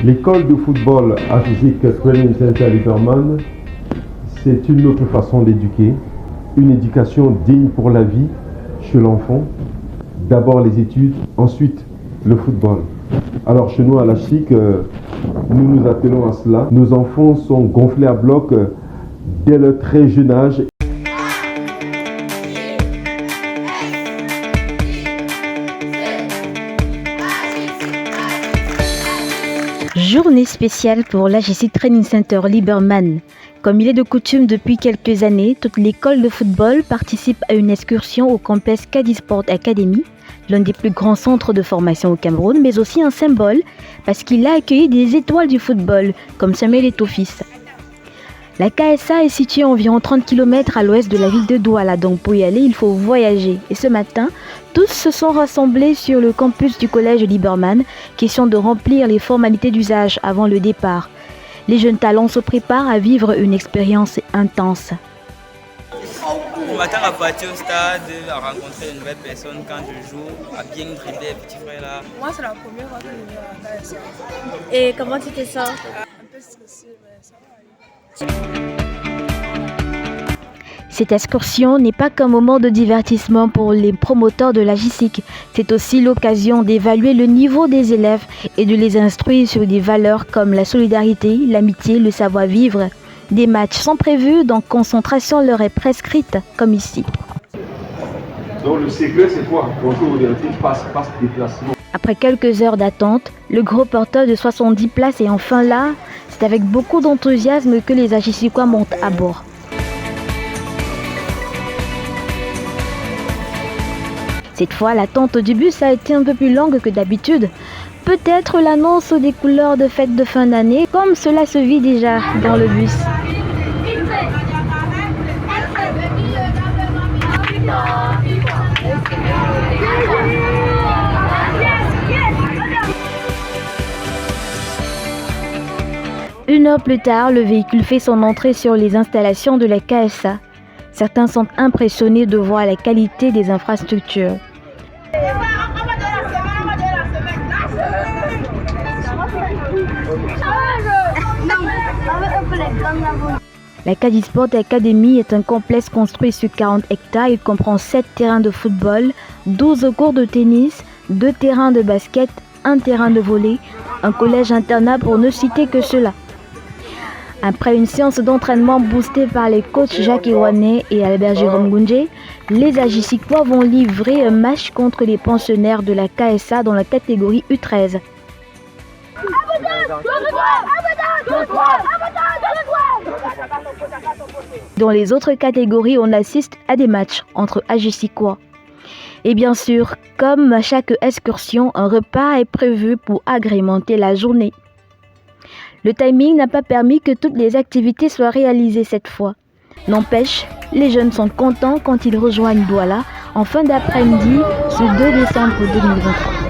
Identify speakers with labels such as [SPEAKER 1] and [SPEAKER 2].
[SPEAKER 1] L'école de football Artistic Training Center Liberman, c'est une autre façon d'éduquer, une éducation digne pour la vie chez l'enfant. D'abord les études, ensuite le football. Alors chez nous à la CHIC, nous nous appelons à cela. Nos enfants sont gonflés à bloc dès leur très jeune âge.
[SPEAKER 2] Journée spéciale pour l'AGC Training Center Liberman. Comme il est de coutume depuis quelques années, toute l'école de football participe à une excursion au complexe Cadiz Sport Academy, l'un des plus grands centres de formation au Cameroun, mais aussi un symbole parce qu'il a accueilli des étoiles du football comme Samuel Eto'o-Fils. La KSA est située à environ 30 km à l'ouest de la ville de Douala, donc pour y aller, il faut voyager. Et ce matin, tous se sont rassemblés sur le campus du collège Liberman, question de remplir les formalités d'usage avant le départ. Les jeunes talents se préparent à vivre une expérience intense.
[SPEAKER 3] Je m'attends à partir au stade, à rencontrer de nouvelles personnes quand je joue, à bien dribbler les petits frères là.
[SPEAKER 4] Moi, c'est la première fois que je viens à la KSA.
[SPEAKER 2] Et comment tu te sens?
[SPEAKER 4] Un peu stressé, mais ça va aller.
[SPEAKER 2] Cette excursion n'est pas qu'un moment de divertissement pour les promoteurs de la GICIC, c'est aussi l'occasion d'évaluer le niveau des élèves et de les instruire sur des valeurs comme la solidarité, l'amitié, le savoir-vivre. Des matchs sont prévus, donc concentration leur est prescrite, comme ici.
[SPEAKER 1] Donc le secret c'est quoi? Passe déplacement.
[SPEAKER 2] Après quelques heures d'attente, le gros porteur de 70 places est enfin là. C'est avec beaucoup d'enthousiasme que les Agicicois montent à bord. Cette fois, l'attente du bus a été un peu plus longue que d'habitude. Peut-être l'annonce des couleurs de fête de fin d'année, comme cela se vit déjà dans le bus. Une heure plus tard, le véhicule fait son entrée sur les installations de la KSA. Certains sont impressionnés de voir la qualité des infrastructures. La Cadiz Sport Academy est un complexe construit sur 40 hectares. Il comprend 7 terrains de football, 12 courts de tennis, 2 terrains de basket, 1 terrain de volley, un collège-internat pour ne citer que cela. Après une séance d'entraînement boostée par les coachs Jacques Iwane et Albert Jérôme Goundje, les Agicicois vont livrer un match contre les pensionnaires de la KSA dans la catégorie U13. Dans les autres catégories, on assiste à des matchs entre Agicicois. Et bien sûr, comme à chaque excursion, un repas est prévu pour agrémenter la journée. Le timing n'a pas permis que toutes les activités soient réalisées cette fois. N'empêche, les jeunes sont contents quand ils rejoignent Douala en fin d'après-midi ce 2 décembre 2023.